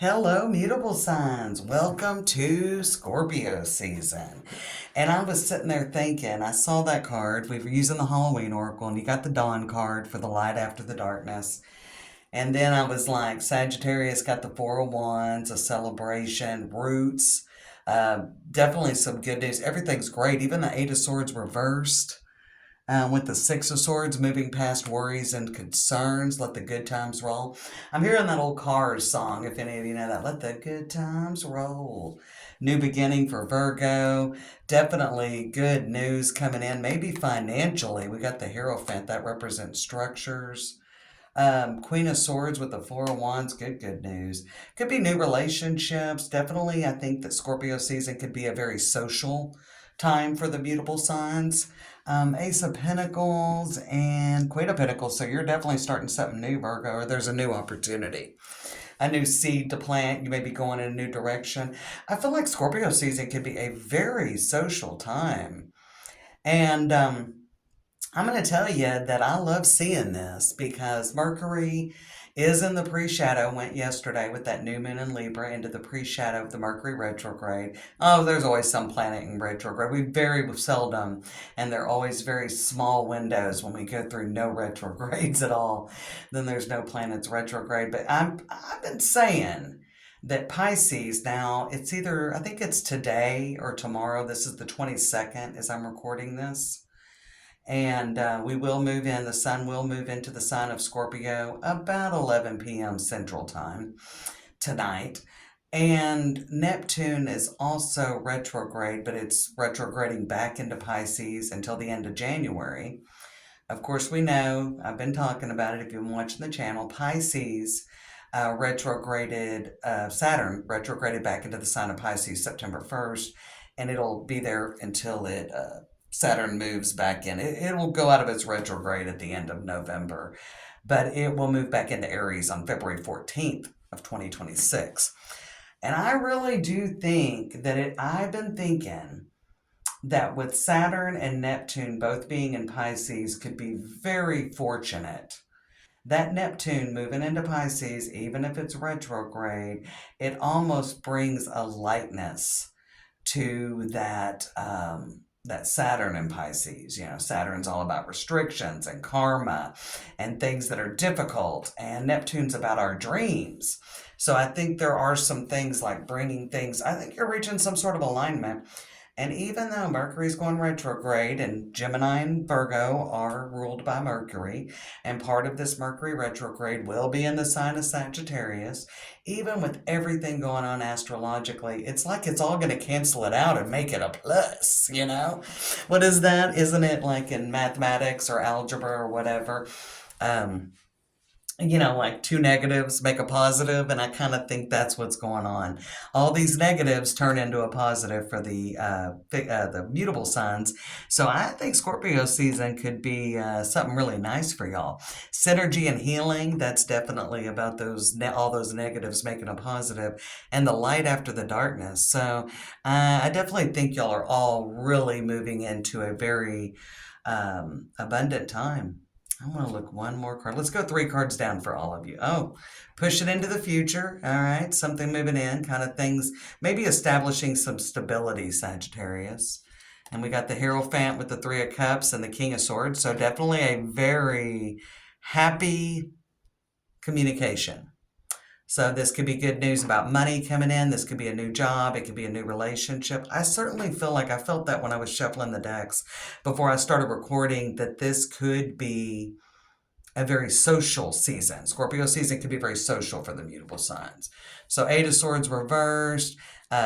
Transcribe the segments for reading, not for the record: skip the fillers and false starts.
Hello, mutable signs. Welcome to Scorpio season. And I was sitting there thinking, I saw that card. We were using the Halloween Oracle, and you got the Dawn card for the light after the darkness. And then I was like, Sagittarius got the Four of Wands, a celebration, roots. Definitely some good news. Everything's great. Even the Eight of Swords reversed. With the Six of Swords, moving past worries and concerns, let the good times roll. I'm hearing that old Cars song, if any of you know that. Let the good times roll. New beginning for Virgo. Definitely good news coming in, maybe financially. We got the Hierophant, that represents structures. Queen of Swords with the Four of Wands, good news. Could be new relationships. Definitely, I think that Scorpio season could be a very social time for the mutable signs. Ace of Pentacles and Queen of Pentacles. So you're definitely starting something new, Virgo, or there's a new opportunity, a new seed to plant. You may be going in a new direction. I feel like Scorpio season could be a very social time. And I'm going to tell you that I love seeing this because Mercury is in the pre-shadow, went yesterday with that new moon in Libra into the pre-shadow of the Mercury retrograde. Oh, there's always some planet in retrograde. We very seldom, and they're always very small windows when we go through no retrogrades at all. Then there's no planets retrograde. But I've been saying that Pisces now, it's either, I think it's today or tomorrow. This is the 22nd as I'm recording this. And we will move in, the sun will move into the sign of Scorpio about 11 p.m. Central Time tonight. And Neptune is also retrograde, but it's retrograding back into Pisces until the end of January. Of course, we know, I've been talking about it if you've been watching the channel, Pisces Saturn retrograded back into the sign of Pisces September 1st, and it'll be there until Saturn moves back in. It will go out of its retrograde at the end of November, but it will move back into Aries on February 14th of 2026. And I really do think that I've been thinking that with Saturn and Neptune both being in Pisces could be very fortunate. That Neptune moving into Pisces, even if it's retrograde, it almost brings a lightness to that Saturn in Pisces. You know, Saturn's all about restrictions and karma and things that are difficult, and Neptune's about our dreams. So I think there are some things like bringing things, I think you're reaching some sort of alignment. And even though Mercury's going retrograde and Gemini and Virgo are ruled by Mercury, and part of this Mercury retrograde will be in the sign of Sagittarius, even with everything going on astrologically, it's like it's all going to cancel it out and make it a plus, you know? What is that? Isn't it like in mathematics or algebra or whatever? Um, like two negatives make a positive, and I kind of think that's what's going on. All these negatives turn into a positive for the mutable signs. So I think Scorpio season could be something really nice for y'all. Synergy and healing, that's definitely about all those negatives making a positive, and the light after the darkness. So I definitely think y'all are all really moving into a very abundant time. I want to look one more card. Let's go 3 cards down for all of you. Oh, push it into the future. All right. Something moving in, kind of things, maybe establishing some stability, Sagittarius. And we got the Hierophant with the Three of Cups and the King of Swords. So definitely a very happy communication. So this could be good news about money coming in. This could be a new job. It could be a new relationship. I certainly feel like I felt that when I was shuffling the decks before I started recording, that this could be a very social season. Scorpio season could be very social for the mutable signs. So Eight of Swords reversed,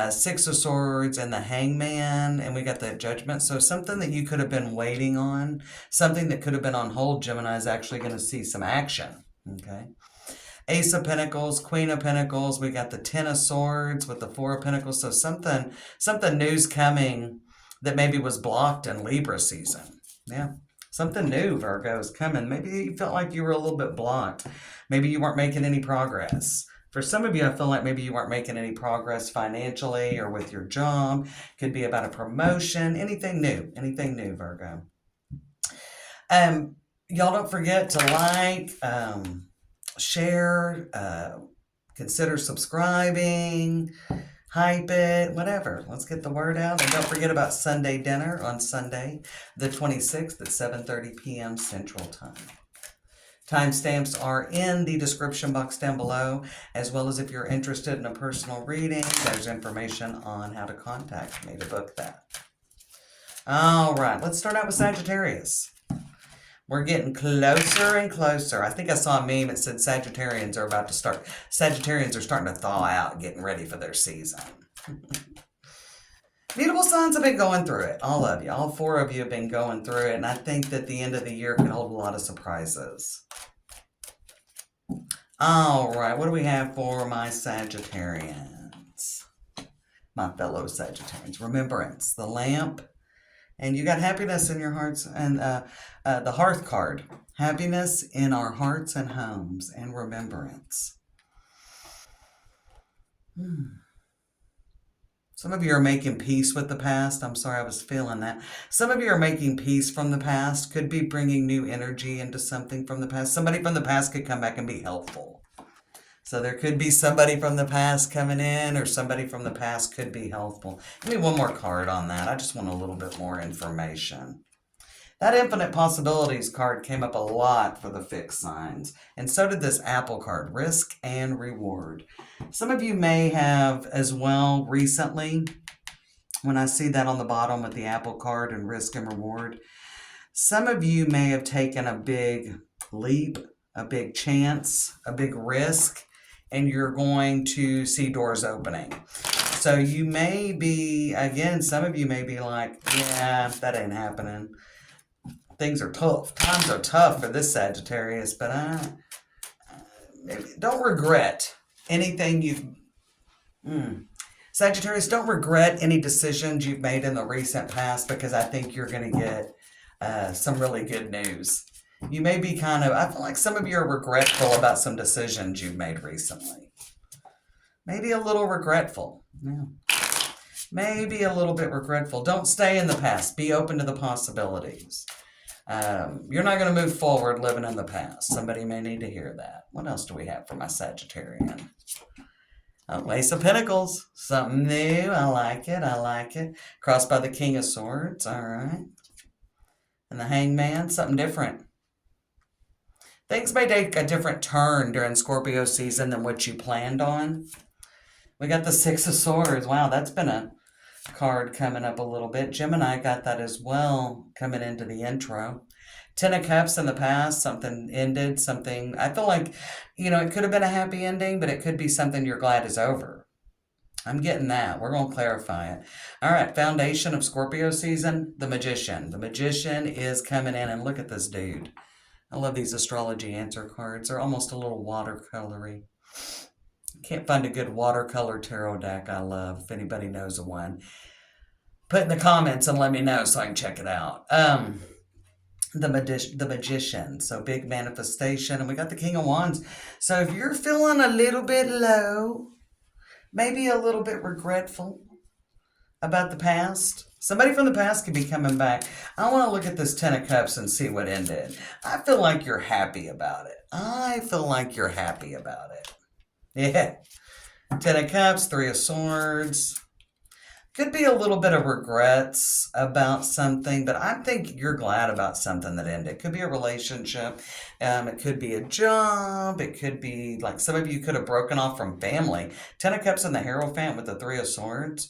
Six of Swords, and the Hangman, and we got the Judgment. So something that you could have been waiting on, something that could have been on hold, Gemini is actually going to see some action. Okay. Ace of Pentacles, Queen of Pentacles. We got the Ten of Swords with the Four of Pentacles. So something new's coming that maybe was blocked in Libra season. Yeah. Something new, Virgo, is coming. Maybe you felt like you were a little bit blocked. Maybe you weren't making any progress. For some of you, I feel like maybe you weren't making any progress financially or with your job. Could be about a promotion. Anything new, Virgo. Y'all don't forget to like, share, consider subscribing, hype it, whatever. Let's get the word out. And don't forget about Sunday dinner on Sunday, the 26th at 7:30 p.m. Central Time. Timestamps are in the description box down below, as well as if you're interested in a personal reading, there's information on how to contact me to book that. All right, let's start out with Sagittarius. We're getting closer and closer. I think I saw a meme that said Sagittarians are starting to thaw out, getting ready for their season. Mutable signs have been going through it. All of you. All 4 of you have been going through it. And I think that the end of the year can hold a lot of surprises. All right. What do we have for my Sagittarians? My fellow Sagittarians. Remembrance. The lamp. And you got happiness in your hearts. And the hearth card. Happiness in our hearts and homes. And remembrance. Some of you are making peace with the past. I'm sorry, I was feeling that. Some of you are making peace from the past. Could be bringing new energy into something from the past. Somebody from the past could come back and be helpful. So there could be somebody from the past coming in, or somebody from the past could be helpful. Give me one more card on that. I just want a little bit more information. That Infinite Possibilities card came up a lot for the fixed signs. And so did this Apple card, Risk and Reward. Some of you may have as well recently, when I see that on the bottom with the Apple card and Risk and Reward, some of you may have taken a big leap, a big chance, a big risk, and you're going to see doors opening. So you may be, again, some of you may be like, yeah, that ain't happening. Things are tough. Times are tough for this Sagittarius, but don't regret anything Sagittarius, don't regret any decisions you've made in the recent past, because I think you're going to get some really good news. You may be I feel like some of you are regretful about some decisions you've made recently. Maybe a little regretful. Yeah. Maybe a little bit regretful. Don't stay in the past. Be open to the possibilities. You're not going to move forward living in the past. Somebody may need to hear that. What else do we have for my Sagittarian? Oh, Ace of Pentacles. Something new. I like it. I like it. Crossed by the King of Swords. All right. And the Hangman. Something different. Things may take a different turn during Scorpio season than what you planned on. We got the Six of Swords. Wow, that's been a card coming up a little bit. Gemini got that as well coming into the intro. 10 of Cups in the past, something ended, something, I feel like, it could have been a happy ending, but it could be something you're glad is over. I'm getting that. We're going to clarify it. All right, foundation of Scorpio season, the Magician. The Magician is coming in, and look at this dude. I love these astrology answer cards. They're almost a little watercolory. Can't find a good watercolor tarot deck I love. If anybody knows of one, put in the comments and let me know so I can check it out. The Magician. So big manifestation. And we got the King of Wands. So if you're feeling a little bit low, maybe a little bit regretful about the past, somebody from the past could be coming back. I want to look at this 10 of Cups and see what ended. I feel like you're happy about it. I feel like you're happy about it. Yeah. 10 of Cups, 3 of Swords. Could be a little bit of regrets about something, but I think you're glad about something that ended. It could be a relationship. It could be a job. It could be like some of you could have broken off from family. 10 of Cups in the Hierophant with the 3 of Swords.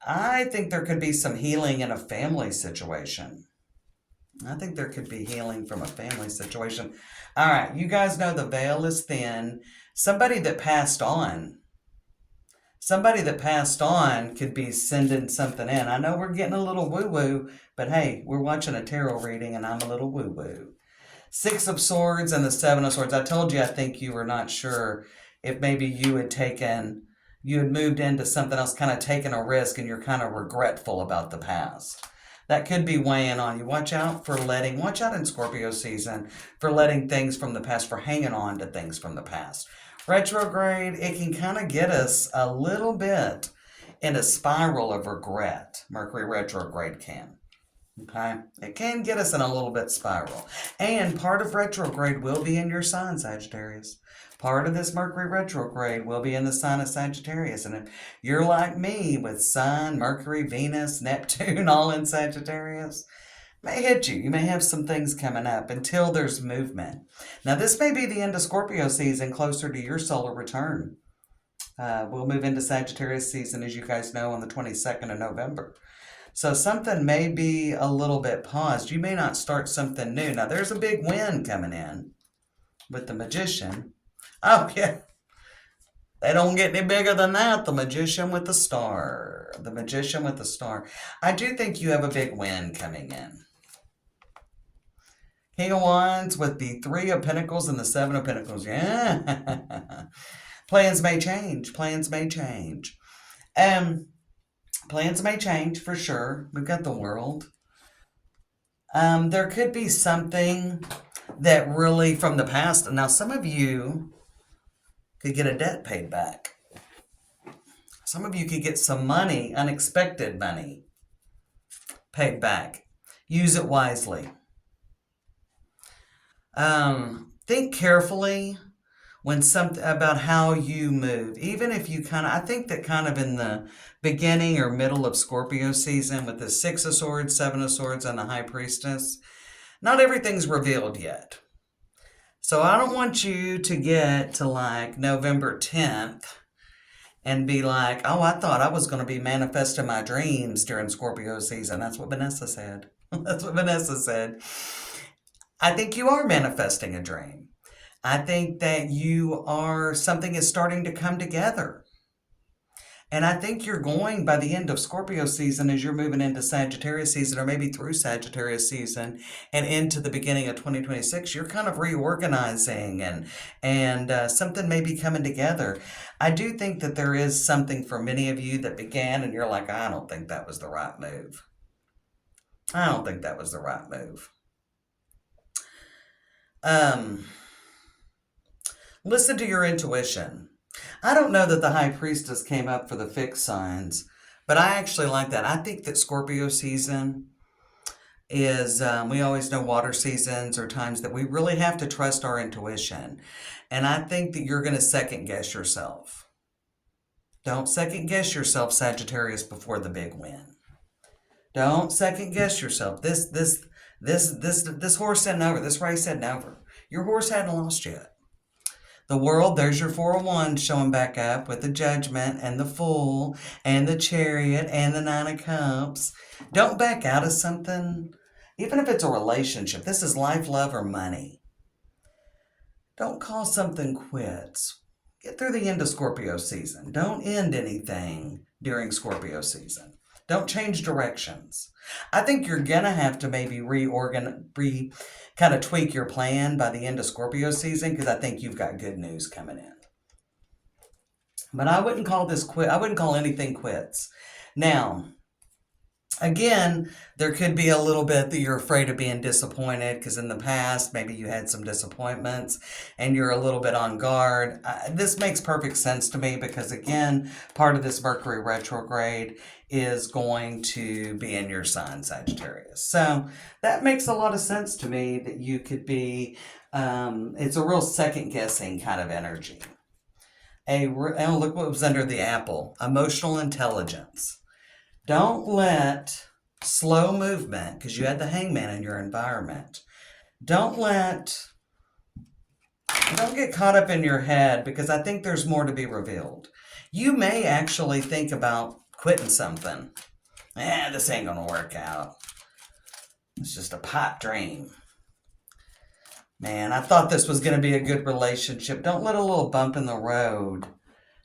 I think there could be some healing in a family situation. I think there could be healing from a family situation. All right, you guys know the veil is thin. Somebody that passed on could be sending something in. I know we're getting a little woo-woo, but hey, we're watching a tarot reading and I'm a little woo-woo. 6 of Swords and the 7 of Swords. I told you I think you were not sure if maybe you had moved into something else, kind of taken a risk, and you're kind of regretful about the past. That could be weighing on you. Watch out in Scorpio season for letting things from the past, for hanging on to things from the past. Retrograde, it can kind of get us a little bit in a spiral of regret. Mercury retrograde can. Okay? It can get us in a little bit spiral. And part of retrograde will be in your sign, Sagittarius. Part of this Mercury retrograde will be in the sign of Sagittarius. And if you're like me with Sun, Mercury, Venus, Neptune all in Sagittarius, may hit you. You may have some things coming up until there's movement. Now, this may be the end of Scorpio season, closer to your solar return. We'll move into Sagittarius season, as you guys know, on the 22nd of November. So something may be a little bit paused. You may not start something new. Now, there's a big win coming in with the Magician. Oh, yeah. They don't get any bigger than that. The Magician with the Star. The Magician with the Star. I do think you have a big win coming in. King of Wands with the Three of Pentacles and the Seven of Pentacles. Yeah. Plans may change. Plans may change. Plans may change for sure. We've got the World. There could be something that really from the past. Now, some of you could get a debt paid back. Some of you could get some money, unexpected money, paid back. Use it wisely. Think carefully when something about how you move. Even if you I think that kind of in the beginning or middle of Scorpio season with the Six of Swords, Seven of Swords, and the High Priestess, not everything's revealed yet. So I don't want you to get to like November 10th and be like, oh, I thought I was going to be manifesting my dreams during Scorpio season. That's what Vanessa said. That's what Vanessa said. I think you are manifesting a dream. I think that something is starting to come together. And I think you're going, by the end of Scorpio season, as you're moving into Sagittarius season, or maybe through Sagittarius season and into the beginning of 2026, you're kind of reorganizing and something may be coming together. I do think that there is something for many of you that began and you're like, I don't think that was the right move. I don't think that was the right move. Listen to your intuition. I don't know that the High Priestess came up for the fixed signs, but I actually like that. I think that Scorpio season is, we always know water seasons are times that we really have to trust our intuition. And I think that you're going to second guess yourself. Don't second guess yourself, Sagittarius, before the big win. Don't second guess yourself. This horse isn't over. This race isn't over. Your horse hadn't lost yet. The World, there's your Four of Wands showing back up with the Judgment and the Fool and the Chariot and the Nine of Cups. Don't back out of something, even if it's a relationship. This is life, love, or money. Don't call something quits. Get through the end of Scorpio season. Don't end anything during Scorpio season. Don't change directions. I think you're going to have to maybe kind of tweak your plan by the end of Scorpio season because I think you've got good news coming in. But I wouldn't call this quit. I wouldn't call anything quits. Now, again, there could be a little bit that you're afraid of being disappointed because in the past, maybe you had some disappointments and you're a little bit on guard. This makes perfect sense to me because, again, part of this Mercury retrograde is going to be in your sign, Sagittarius. So that makes a lot of sense to me that you could be, it's a real second-guessing kind of energy. Oh, look what was under the apple. Emotional intelligence. Don't let slow movement, because you had the Hangman in your environment. Don't get caught up in your head because I think there's more to be revealed. You may actually think about quitting something. This ain't gonna work out. It's just a pipe dream. Man, I thought this was gonna be a good relationship. Don't let a little bump in the road.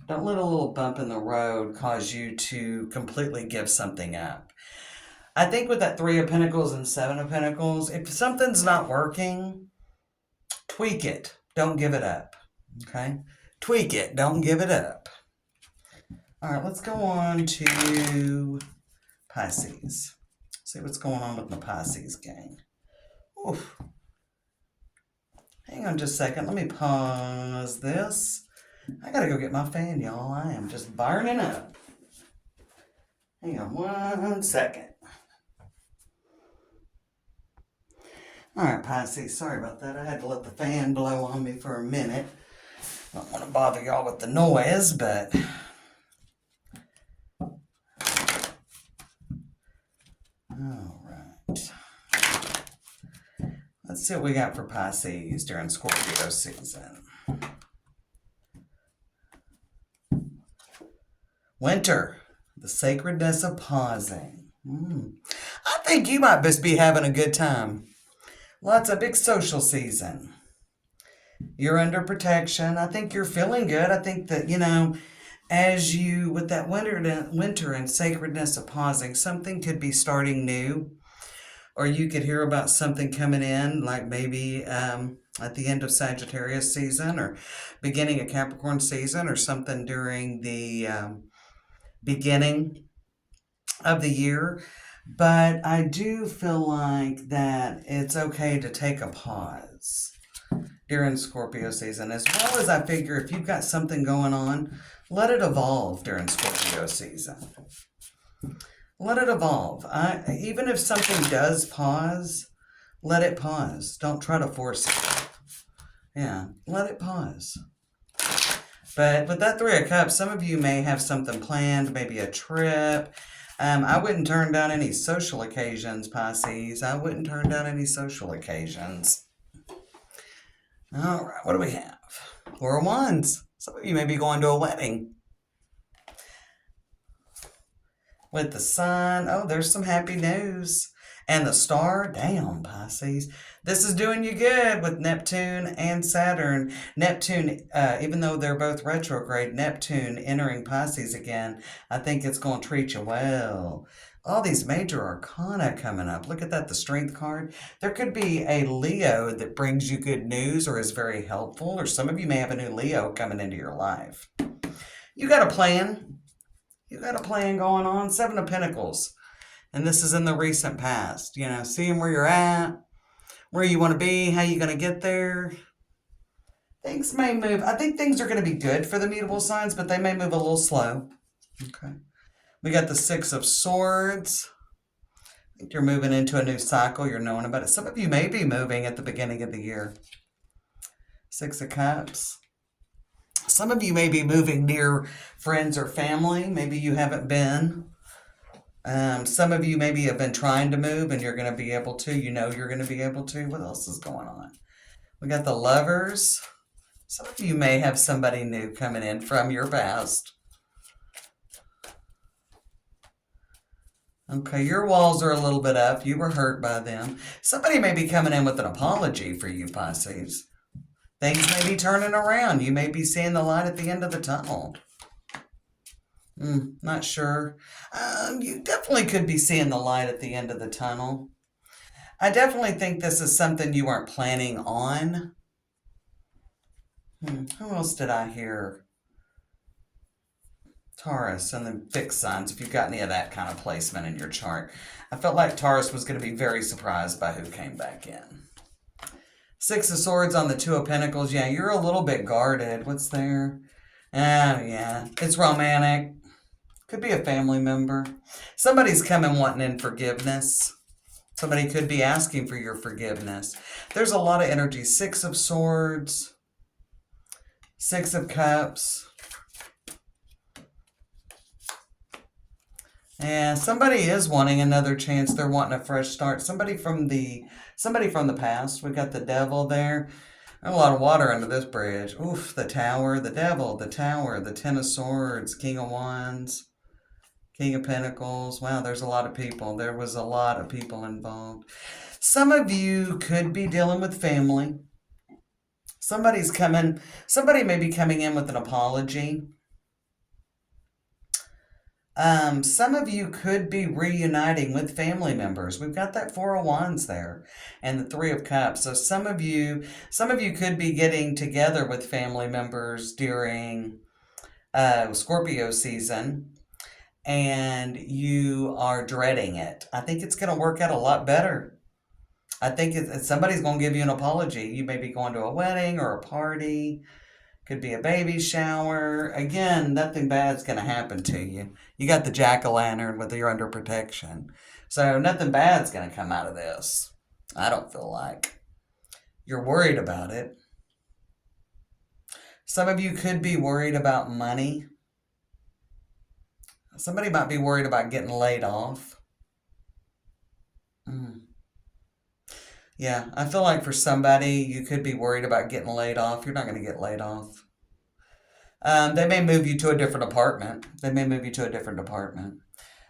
Don't let a little bump in the road cause you to completely give something up. I think with that Three of Pentacles and Seven of Pentacles, if something's not working, tweak it. Don't give it up. Okay? Tweak it. Don't give it up. All right, let's go on to Pisces. See what's going on with my Pisces gang. Oof. Hang on just a second. Let me pause this. I gotta go get my fan, y'all. I am just burning up. Hang on 1 second. All right, Pisces. Sorry about that. I had to let the fan blow on me for a minute. Don't want to bother y'all with the noise, but all right. Let's see what we got for Pisces during Scorpio season. Winter, the sacredness of pausing. I think you might just be having a good time. Lots of big social season. You're under protection. I think you're feeling good. I think that, as you, with that winter and sacredness of pausing, something could be starting new. Or you could hear about something coming in, like maybe at the end of Sagittarius season or beginning of Capricorn season or something during the beginning of the year. But I do feel like that it's okay to take a pause during Scorpio season, as well as I figure if you've got something going on, let it evolve during Scorpio season. Let it evolve. Even if something does pause, let it pause. Don't try to force it. Yeah, let it pause. But with that Three of Cups, some of you may have something planned, maybe a trip. I wouldn't turn down any social occasions, Pisces. I wouldn't turn down any social occasions. All right, what do we have? Four of Wands. Some of you may be going to a wedding. With the Sun, oh, there's some happy news. And the Star, damn, Pisces. This is doing you good with Neptune and Saturn. Neptune, even though they're both retrograde, Neptune entering Pisces again, I think it's going to treat you well. All these major arcana coming up. Look at that, the Strength card. There could be a Leo that brings you good news or is very helpful, or some of you may have a new Leo coming into your life. You got a plan. You got a plan going on. Seven of Pentacles. And this is in the recent past. Seeing where you're at, where you want to be, how you're going to get there. Things may move. I think things are going to be good for the mutable signs, but they may move a little slow. Okay. We got the Six of Swords. I think you're moving into a new cycle. You're knowing about it. Some of you may be moving at the beginning of the year. Six of Cups. Some of you may be moving near friends or family. Maybe you haven't been. Some of you maybe have been trying to move and you're going to be able to. You're going to be able to. What else is going on? We got the Lovers. Some of you may have somebody new coming in from your past. Okay, your walls are a little bit up. You were hurt by them. Somebody may be coming in with an apology for you, Pisces. Things may be turning around. You may be seeing the light at the end of the tunnel. Not sure. You definitely could be seeing the light at the end of the tunnel. I definitely think this is something you weren't planning on. Who else did I hear? Taurus and the fixed signs, if you've got any of that kind of placement in your chart. I felt like Taurus was going to be very surprised by who came back in. Six of Swords on the Two of Pentacles. Yeah, you're a little bit guarded. What's there? Yeah, it's romantic. Could be a family member. Somebody's coming wanting in forgiveness. Somebody could be asking for your forgiveness. There's a lot of energy. Six of Swords. Six of Cups. Yeah, somebody is wanting another chance. They're wanting a fresh start. Somebody from the past. We got the Devil there. A lot of water under this bridge. Oof, the Tower, the Devil, the Tower, the Ten of Swords, King of Wands, King of Pentacles. Wow, there's a lot of people. There was a lot of people involved. Some of you could be dealing with family. Somebody may be coming in with an apology. Some of you could be reuniting with family members. We've got that Four of Wands there and the Three of Cups. So some of you could be getting together with family members during Scorpio season, and you are dreading it. I think it's going to work out a lot better. I think somebody's going to give you an apology. You may be going to a wedding or a party. Could be a baby shower. Again, nothing bad's going to happen to you. You got the jack-o'-lantern with you're under protection. So nothing bad's going to come out of this. I don't feel like. You're worried about it. Some of you could be worried about money. Somebody might be worried about getting laid off. Mm. Yeah, I feel like for somebody, you could be worried about getting laid off. You're not going to get laid off. They may move you to a different apartment. They may move you to a different apartment.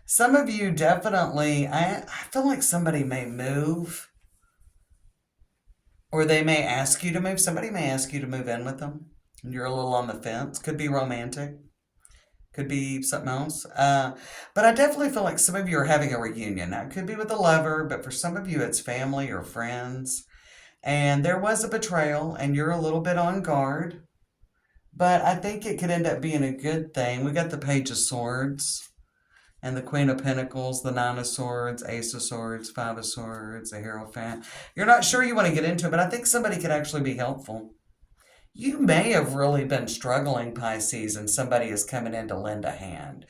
Some of you definitely, I feel like somebody may move, or they may ask you to move. Somebody may ask you to move in with them, and you're a little on the fence. Could be romantic, could be something else. But I definitely feel like some of you are having a reunion. Now, it could be with a lover, but for some of you, it's family or friends. And there was a betrayal, and you're a little bit on guard. But I think it could end up being a good thing. We got the Page of Swords and the Queen of Pentacles, the Nine of Swords, Ace of Swords, Five of Swords, the Hierophant. You're not sure you want to get into it, but I think somebody could actually be helpful. You may have really been struggling, Pisces, and somebody is coming in to lend a hand.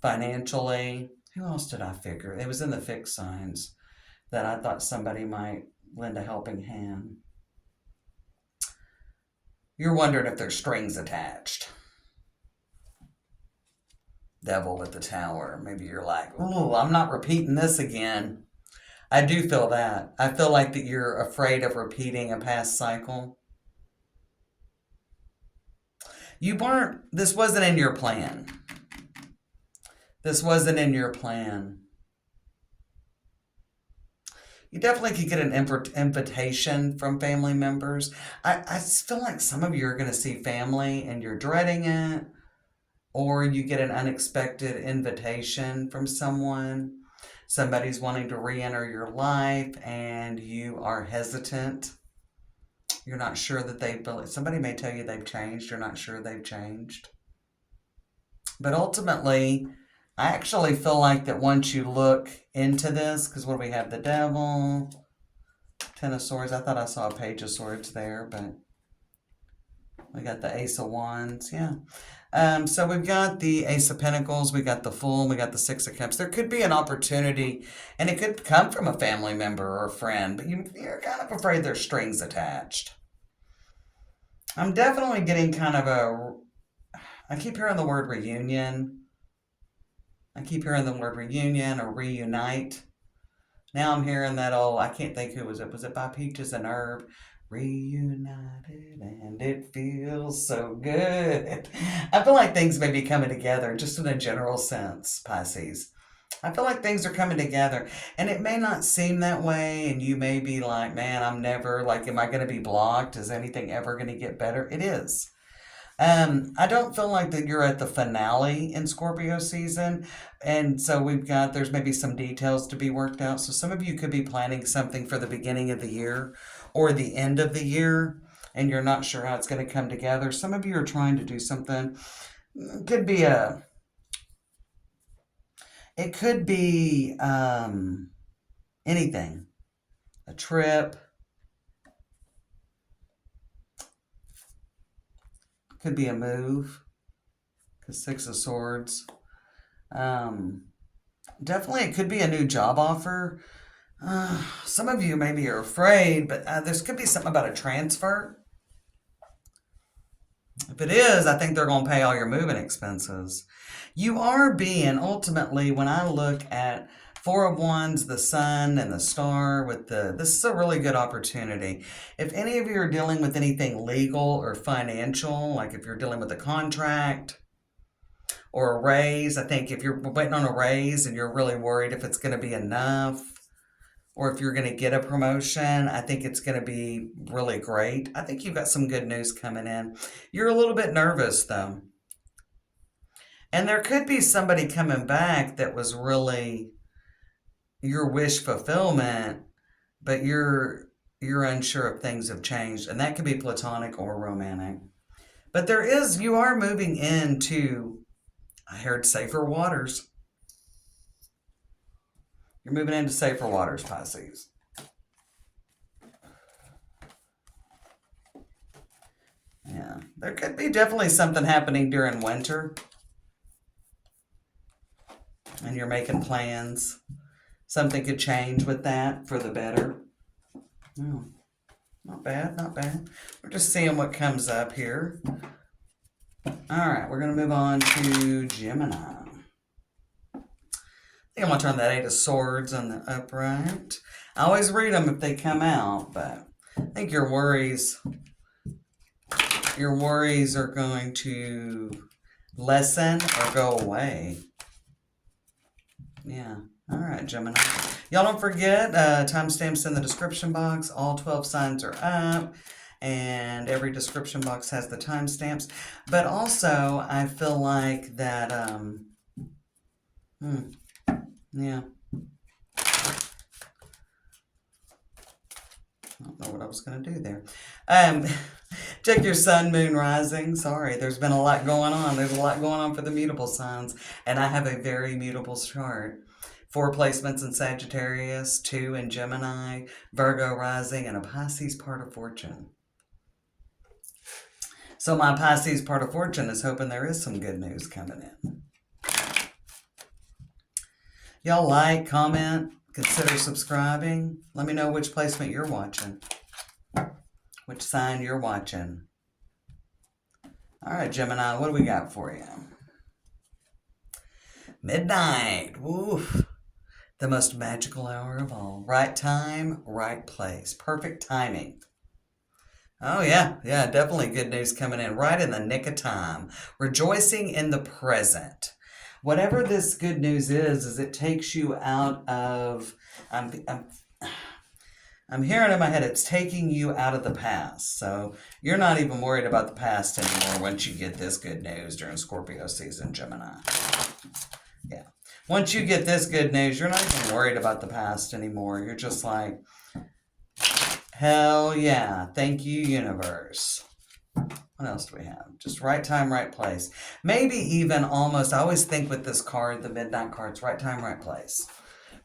Financially, who else did I figure? It was in the fixed signs that I thought somebody might lend a helping hand. You're wondering if there's strings attached. Devil with the Tower. Maybe you're like, oh, I'm not repeating this again. I do feel that. I feel like that you're afraid of repeating a past cycle. This wasn't in your plan. This wasn't in your plan. You definitely could get an invitation from family members. I feel like some of you are going to see family and you're dreading it, or you get an unexpected invitation from someone. Somebody's wanting to re-enter your life and you are hesitant. You're not sure that somebody may tell you they've changed. You're not sure they've changed. But ultimately, I actually feel like that once you look into this, because what do we have? The Devil, Ten of Swords. I thought I saw a Page of Swords there, but we got the Ace of Wands. Yeah. So we've got the Ace of Pentacles, we got the Fool, we got the Six of Cups. There could be an opportunity, and it could come from a family member or a friend, but you're kind of afraid there's strings attached. I'm definitely getting kind of I keep hearing the word reunion. I keep hearing the word reunion or reunite. Now I'm hearing that I can't think who was it. Was it by Peaches and Herb? Reunited and it feels so good. I feel like things may be coming together just in a general sense, Pisces. I feel like things are coming together, and it may not seem that way, and you may be like, man, I'm never, like, am I going to be blocked? Is anything ever going to get better? It is. I don't feel like that you're at the finale in Scorpio season. And so there's maybe some details to be worked out. So some of you could be planning something for the beginning of the year or the end of the year, and you're not sure how it's going to come together. Some of you are trying to do something. It could be anything, a trip. Could be a move, because Six of Swords. Definitely it could be a new job offer. Some of you maybe are afraid, but there could be something about a transfer. If it is, I think they're going to pay all your moving expenses. You are being, ultimately, when I look at Four of Wands, the Sun, and the Star, this is a really good opportunity. If any of you are dealing with anything legal or financial, like if you're dealing with a contract or a raise, I think if you're waiting on a raise and you're really worried if it's going to be enough, or if you're going to get a promotion, I think it's going to be really great. I think you've got some good news coming in. You're a little bit nervous, though. And there could be somebody coming back that was really your wish fulfillment, but you're unsure if things have changed, and that could be platonic or romantic. But you are moving into, I heard, safer waters. You're moving into safer waters, Pisces. Yeah, there could be definitely something happening during winter, and you're making plans. Something could change with that for the better. Oh. Not bad, not bad. We're just seeing what comes up here. All right, we're going to move on to Gemini. I think I'm going to turn that Eight of Swords on the upright. I always read them if they come out, but I think your worries are going to lessen or go away. Yeah. All right, Gemini. Y'all don't forget, timestamps in the description box. All 12 signs are up, and every description box has the timestamps. But also, I feel like that, yeah. I don't know what I was going to do there. Check your sun, moon, rising. Sorry, there's been a lot going on. There's a lot going on for the mutable signs, and I have a very mutable chart. 4 placements in Sagittarius, 2 in Gemini, Virgo rising, and a Pisces part of fortune. So my Pisces part of fortune is hoping there is some good news coming in. Y'all like, comment, consider subscribing. Let me know which placement you're watching. Which sign you're watching. All right, Gemini, what do we got for you? Midnight. Woof. The most magical hour of all. Right time, right place. Perfect timing. Oh, yeah. Yeah, definitely good news coming in right in the nick of time. Rejoicing in the present. Whatever this good news is it takes you out of... I'm hearing in my head, it's taking you out of the past. So you're not even worried about the past anymore once you get this good news during Scorpio season, Gemini. Yeah. Once you get this good news, you're not even worried about the past anymore. You're just like, hell yeah. Thank you, universe. What else do we have? Just right time, right place. Maybe even almost, I always think with this card, the Midnight card, it's right time, right place.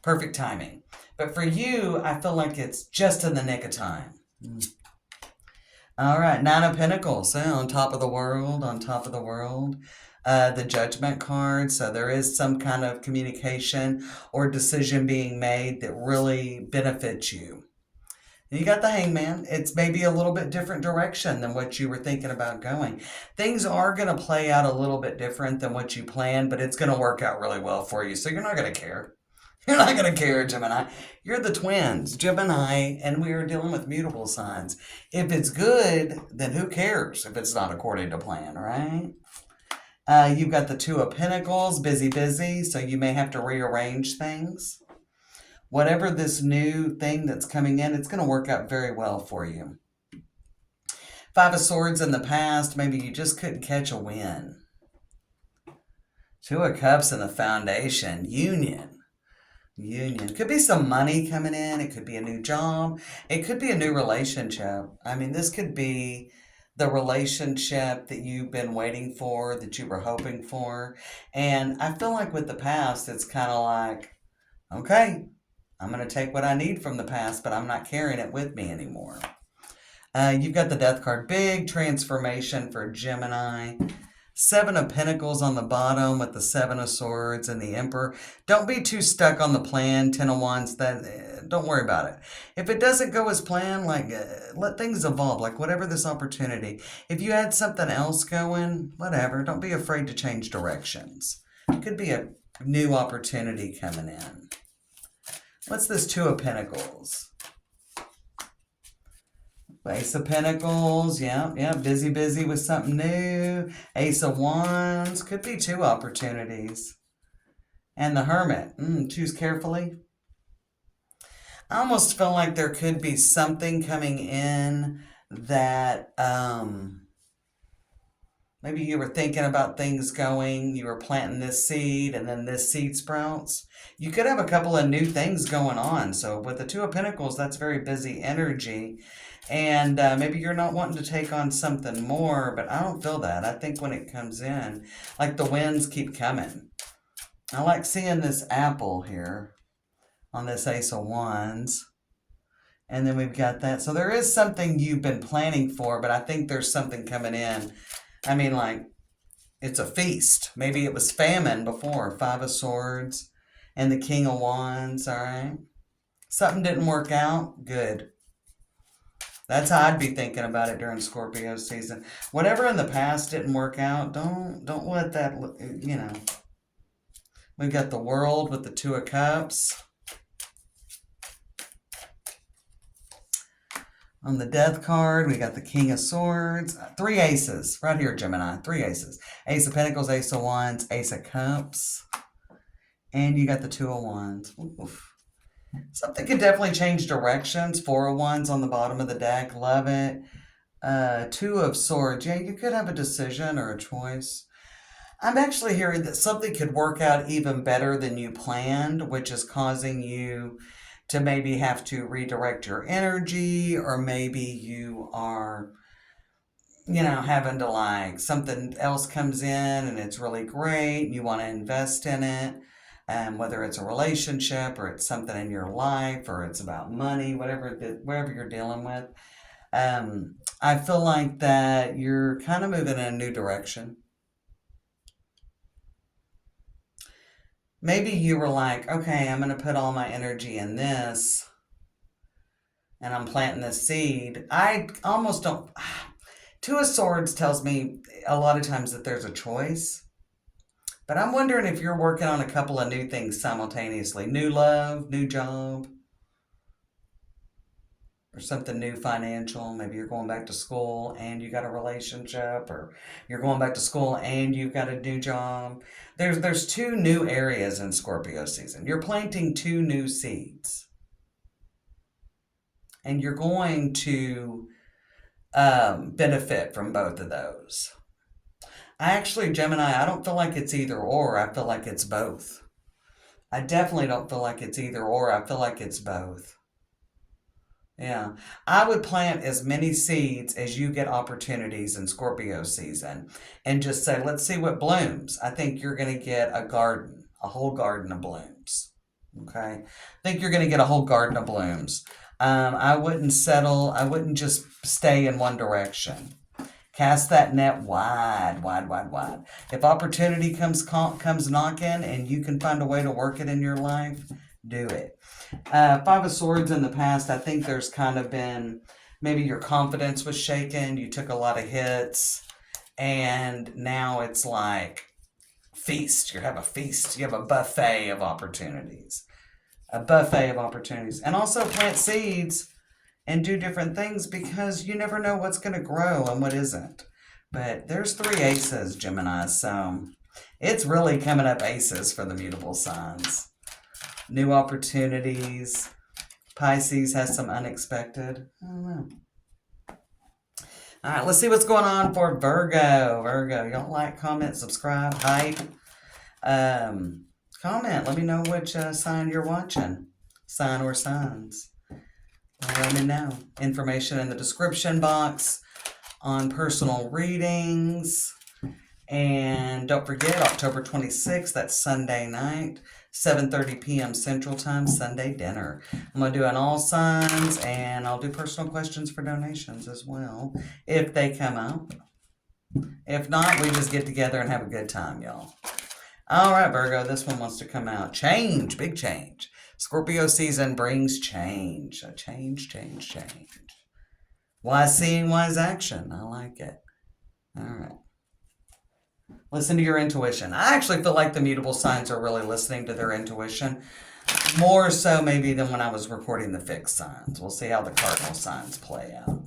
Perfect timing. But for you, I feel like it's just in the nick of time. All right, Nine of Pentacles, on top of the world, on top of the world. The Judgment card, so there is some kind of communication or decision being made that really benefits you. And you got the Hangman. It's maybe a little bit different direction than what you were thinking about going. Things are going to play out a little bit different than what you planned, but it's going to work out really well for you, so you're not going to care. You're not going to care, Gemini. You're the twins, Gemini, and we are dealing with mutable signs. If it's good, then who cares if it's not according to plan, right? You've got the Two of Pentacles, busy, so you may have to rearrange things. Whatever this new thing that's coming in, it's going to work out very well for you. Five of Swords in the past, maybe you just couldn't catch a win. Two of Cups in the foundation, union. Could be some money coming in. It could be a new job. It could be a new relationship. I mean, this could be the relationship that you've been waiting for, that you were hoping for. And I feel like with the past, it's kind of like, okay, I'm going to take what I need from the past, but I'm not carrying it with me anymore. You've got the Death card, big transformation for Gemini. Seven of Pentacles on the bottom with the Seven of Swords and the Emperor. Don't be too stuck on the plan. Ten of Wands, don't worry about it. If it doesn't go as planned, let things evolve, like whatever this opportunity. If you had something else going, whatever, don't be afraid to change directions. It could be a new opportunity coming in. What's this Two of Pentacles? Ace of Pentacles, yeah, busy with something new. Ace of Wands, could be two opportunities. And the Hermit, choose carefully. I almost feel like there could be something coming in that maybe you were thinking about things going, you were planting this seed, and then this seed sprouts. You could have a couple of new things going on. So with the Two of Pentacles, that's very busy energy. And maybe you're not wanting to take on something more, but I don't feel that. I think when it comes in, like the winds keep coming. I like seeing this apple here on this Ace of Wands. And then we've got that. So there is something you've been planning for, but I think there's something coming in. I mean, like, it's a feast. Maybe it was famine before. Five of Swords and the King of Wands, all right? Something didn't work out. Good. That's how I'd be thinking about it during Scorpio season. Whatever in the past didn't work out, don't let that, you know. We've got the World with the Two of Cups. On the Death card, we got the King of Swords. Three aces. Right here, Gemini. Three aces. Ace of Pentacles, Ace of Wands, Ace of Cups. And you got the Two of Wands. Oof. Something could definitely change directions. Four of Wands on the bottom of the deck. Love it. Two of Swords. Yeah, you could have a decision or a choice. I'm actually hearing that something could work out even better than you planned, which is causing you to maybe have to redirect your energy, or maybe you are, you know, having to like something else comes in and it's really great. You want to invest in it. Whether it's a relationship or it's something in your life or it's about money, whatever you're dealing with. I feel like that you're kind of moving in a new direction. Maybe you were like, okay, I'm going to put all my energy in this and I'm planting this seed. I almost don't. Two of Swords tells me a lot of times that there's a choice. But I'm wondering if you're working on a couple of new things simultaneously. New love, new job, or something new financial. Maybe you're going back to school and you got a relationship, or you're going back to school and you've got a new job. There's two new areas in Scorpio season. You're planting two new seeds. And you're going to benefit from both of those. I actually, Gemini, I don't feel like it's either or. I feel like it's both. I definitely don't feel like it's either or. I feel like it's both. Yeah. I would plant as many seeds as you get opportunities in Scorpio season and just say, let's see what blooms. I think you're going to get a garden, a whole garden of blooms. Okay. I think you're going to get a whole garden of blooms. I wouldn't settle. I wouldn't just stay in one direction. Cast that net wide, wide, wide, wide. If opportunity comes knocking and you can find a way to work it in your life, do it. Five of Swords in the past, I think there's kind of been, maybe your confidence was shaken. You took a lot of hits. And now it's like feast. You have a feast. You have a buffet of opportunities. A buffet of opportunities. And also plant seeds and do different things, because you never know what's going to grow and what isn't. But there's three aces, Gemini, so it's really coming up aces for the mutable signs. New opportunities. Pisces has some unexpected. I don't know. All right, let's see what's going on for Virgo. Virgo, you don't like, comment, subscribe, hype. Comment. Let me know which sign you're watching. Sign or signs. Let me know. Information in the description box on personal readings. And don't forget, October 26th, that's Sunday night, 7:30 p.m. Central Time, Sunday dinner. I'm going to do an all signs, and I'll do personal questions for donations as well, if they come up. If not, we just get together and have a good time, y'all. All right, Virgo, this one wants to come out. Change, big change. Scorpio season brings change. A change, change, change. Wise seeing, wise action. I like it. All right. Listen to your intuition. I actually feel like the mutable signs are really listening to their intuition. More so maybe than when I was recording the fixed signs. We'll see how the cardinal signs play out.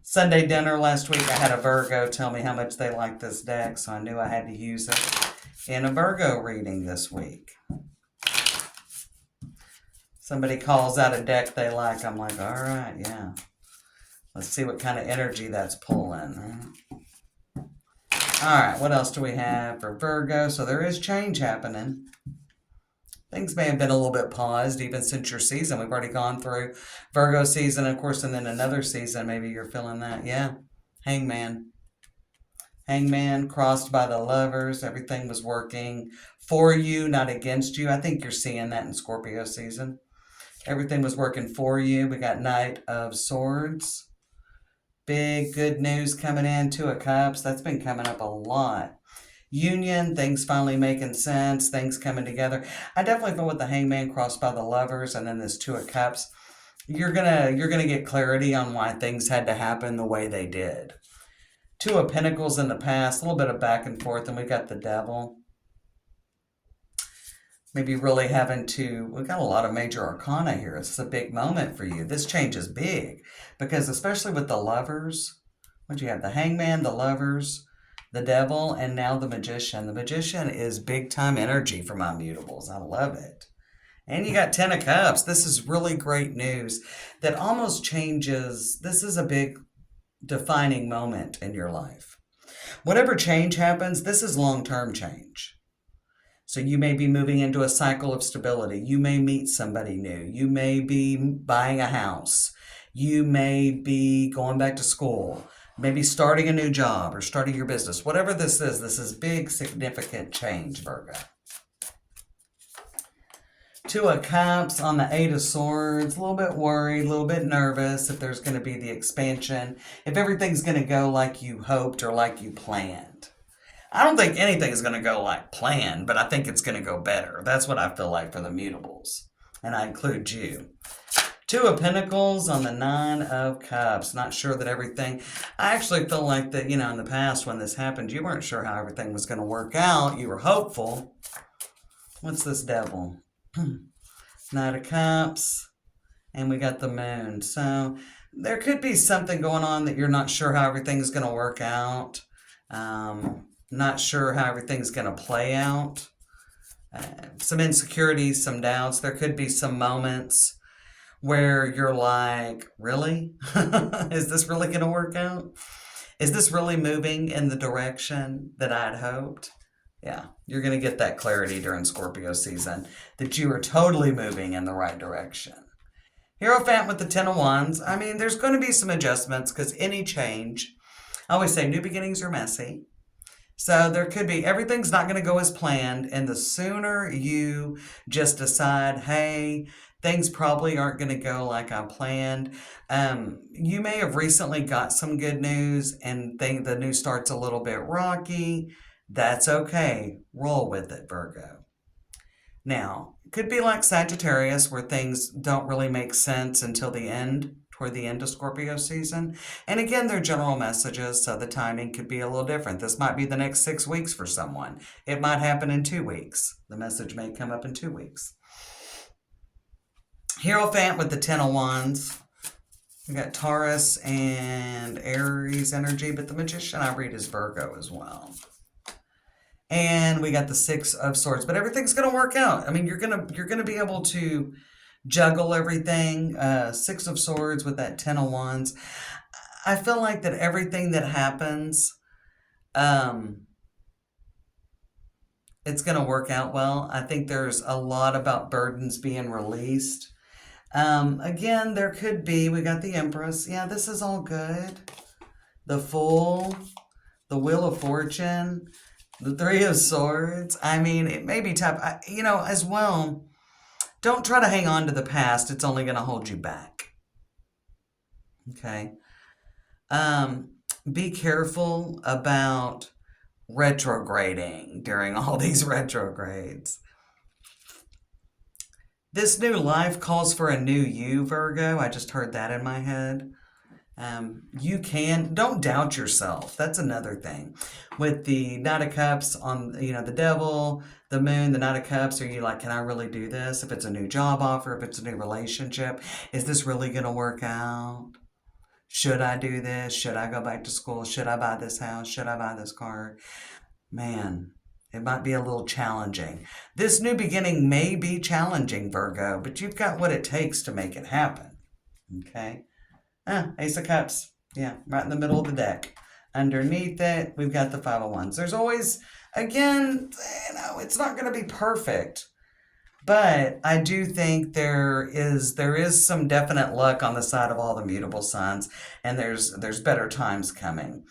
Sunday dinner last week, I had a Virgo tell me how much they liked this deck, so I knew I had to use it in a Virgo reading this week. Somebody calls out a deck they like, I'm like, all right, yeah. Let's see what kind of energy that's pulling. All right, what else do we have for Virgo? So there is change happening. Things may have been a little bit paused even since your season. We've already gone through Virgo season, of course, and then another season. Maybe you're feeling that. Yeah, Hangman. Hangman, crossed by the lovers. Everything was working for you, not against you. I think you're seeing that in Scorpio season. Everything was working for you. We got Knight of Swords. Big good news coming in. Two of Cups. That's been coming up a lot. Union, things finally making sense. Things coming together. I definitely feel with the Hangman crossed by the lovers and then this Two of Cups. you're gonna get clarity on why things had to happen the way they did. Two of Pentacles in the past, a little bit of back and forth, and we got the Devil. Maybe really having to, we've got a lot of major arcana here. It's a big moment for you. This change is big because especially with the Lovers, what do you have? The Hangman, the Lovers, the Devil, and now the Magician. The Magician is big time energy for my mutables. I love it. And you got 10 of Cups. This is really great news that almost changes. This is a big defining moment in your life. Whatever change happens, this is long-term change. So you may be moving into a cycle of stability. You may meet somebody new. You may be buying a house. You may be going back to school. Maybe starting a new job or starting your business. Whatever this is big, significant change, Virgo. Two of Cups on the Eight of Swords. A little bit worried, a little bit nervous if there's going to be the expansion. If everything's going to go like you hoped or like you planned. I don't think anything is going to go like planned, but I think it's going to go better. That's what I feel like for the mutables. And I include you. Two of Pentacles on the Nine of Cups. Not sure that everything... I actually feel like that, in the past when this happened, you weren't sure how everything was going to work out. You were hopeful. What's this Devil? Knight of Cups. And we got the Moon. So there could be something going on that you're not sure how everything's going to work out. Not sure how everything's going to play out. Some insecurities, some doubts. There could be some moments where you're like, really? Is this really going to work out? Is this really moving in the direction that I'd hoped? Yeah, you're going to get that clarity during Scorpio season that you are totally moving in the right direction. Hierophant with the Ten of Wands. I mean, there's going to be some adjustments because any change, I always say new beginnings are messy. So there could be, everything's not going to go as planned. And the sooner you just decide, hey, things probably aren't going to go like I planned. You may have recently got some good news and think the news starts a little bit rocky. That's okay. Roll with it, Virgo. Now, could be like Sagittarius where things don't really make sense until the end. Toward the end of Scorpio season. And again, they're general messages, so the timing could be a little different. This might be the next 6 weeks for someone. It might happen in 2 weeks. The message may come up in 2 weeks. Hierophant with the Ten of Wands. We got Taurus and Aries energy, but the Magician I read is Virgo as well. And we got the Six of Swords, but everything's going to work out. I mean, you're gonna be able to juggle everything. Six of Swords with that Ten of Wands. I feel like that everything that happens, it's going to work out well. I think there's a lot about burdens being released. Again, there could be, we got the Empress. Yeah, this is all good. The Fool, the Wheel of Fortune, the Three of Swords. I mean, it may be tough. As well, don't try to hang on to the past. It's only going to hold you back. Okay. Be careful about retrograding during all these retrogrades. This new life calls for a new you, Virgo. I just heard that in my head. Don't doubt yourself. That's another thing. With the Knight of Cups on, the Devil, the Moon, the Knight of Cups, are you like, can I really do this? If it's a new job offer, if it's a new relationship, is this really going to work out? Should I do this? Should I go back to school? Should I buy this house? Should I buy this car? Man, it might be a little challenging. This new beginning may be challenging, Virgo, but you've got what it takes to make it happen. Okay? Ace of Cups. Yeah, right in the middle of the deck. Underneath it, we've got the Five of Wands. There's always, again, it's not going to be perfect. But I do think there is some definite luck on the side of all the mutable signs, and there's better times coming.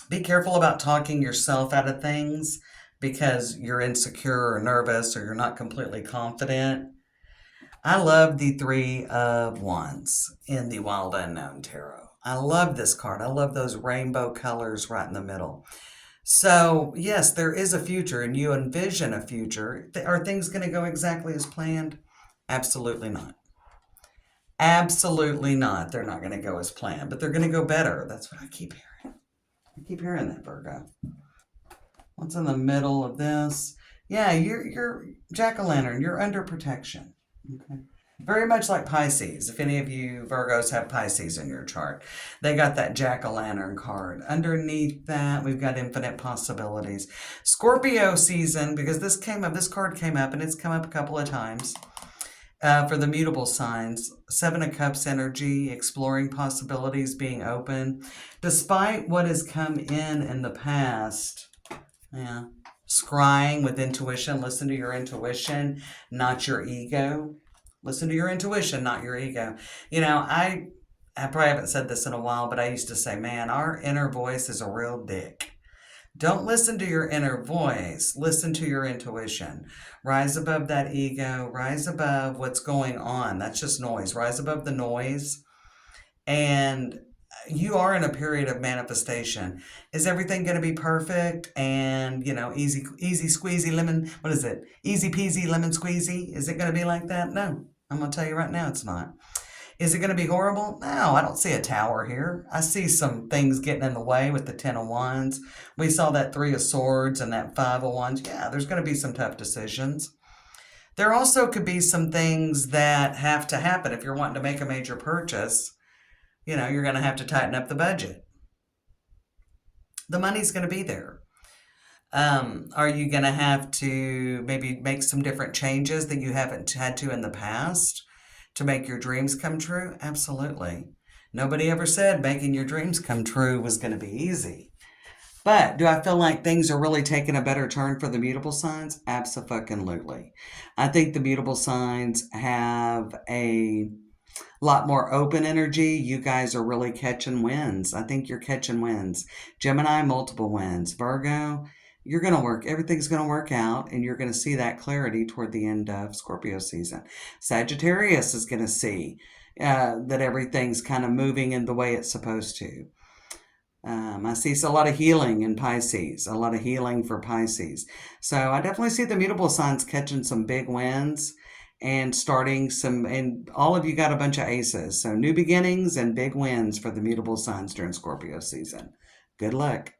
Be careful about talking yourself out of things because you're insecure or nervous or you're not completely confident. I love the Three of Wands in the Wild Unknown Tarot. I love this card. I love those rainbow colors right in the middle. So, yes, there is a future, and you envision a future. Are things going to go exactly as planned? Absolutely not. Absolutely not. They're not going to go as planned, but they're going to go better. That's what I keep hearing. I keep hearing that, Virgo. What's in the middle of this? Yeah, you're jack-o'-lantern. You're under protection. Okay. Very much like Pisces. If any of you Virgos have Pisces in your chart, they got that jack-o'-lantern card. Underneath that, we've got infinite possibilities. Scorpio season, because this card came up, and it's come up a couple of times. For the mutable signs, Seven of Cups energy, exploring possibilities, being open. Despite what has come in the past, yeah, scrying with intuition. Listen to your intuition, not your ego. Listen to your intuition, not your ego. I probably haven't said this in a while, but I used to say, man, our inner voice is a real dick. Don't listen to your inner voice. Listen to your intuition. Rise above that ego. Rise above what's going on. That's just noise. Rise above the noise. And you are in a period of manifestation. Is everything going to be perfect and, easy squeezy lemon? What is it? Easy peasy lemon squeezy? Is it going to be like that? No. I'm going to tell you right now, it's not. Is it going to be horrible? No, I don't see a tower here. I see some things getting in the way with the Ten of Wands. We saw that Three of Swords and that Five of Wands. Yeah, there's going to be some tough decisions. There also could be some things that have to happen. If you're wanting to make a major purchase, you're going to have to tighten up the budget. The money's going to be there. Are you going to have to maybe make some different changes that you haven't had to in the past to make your dreams come true? Absolutely. Nobody ever said making your dreams come true was going to be easy. But do I feel like things are really taking a better turn for the mutable signs? Abso-fucking-lutely. I think the mutable signs have a lot more open energy. You guys are really catching wins. I think you're catching wins. Gemini, multiple wins. Virgo, you're going to work. Everything's going to work out, and you're going to see that clarity toward the end of Scorpio season. Sagittarius is going to see that everything's kind of moving in the way it's supposed to. I see a lot of healing in Pisces, a lot of healing for Pisces. So I definitely see the mutable signs catching some big wins and starting some, and all of you got a bunch of aces. So new beginnings and big wins for the mutable signs during Scorpio season. Good luck.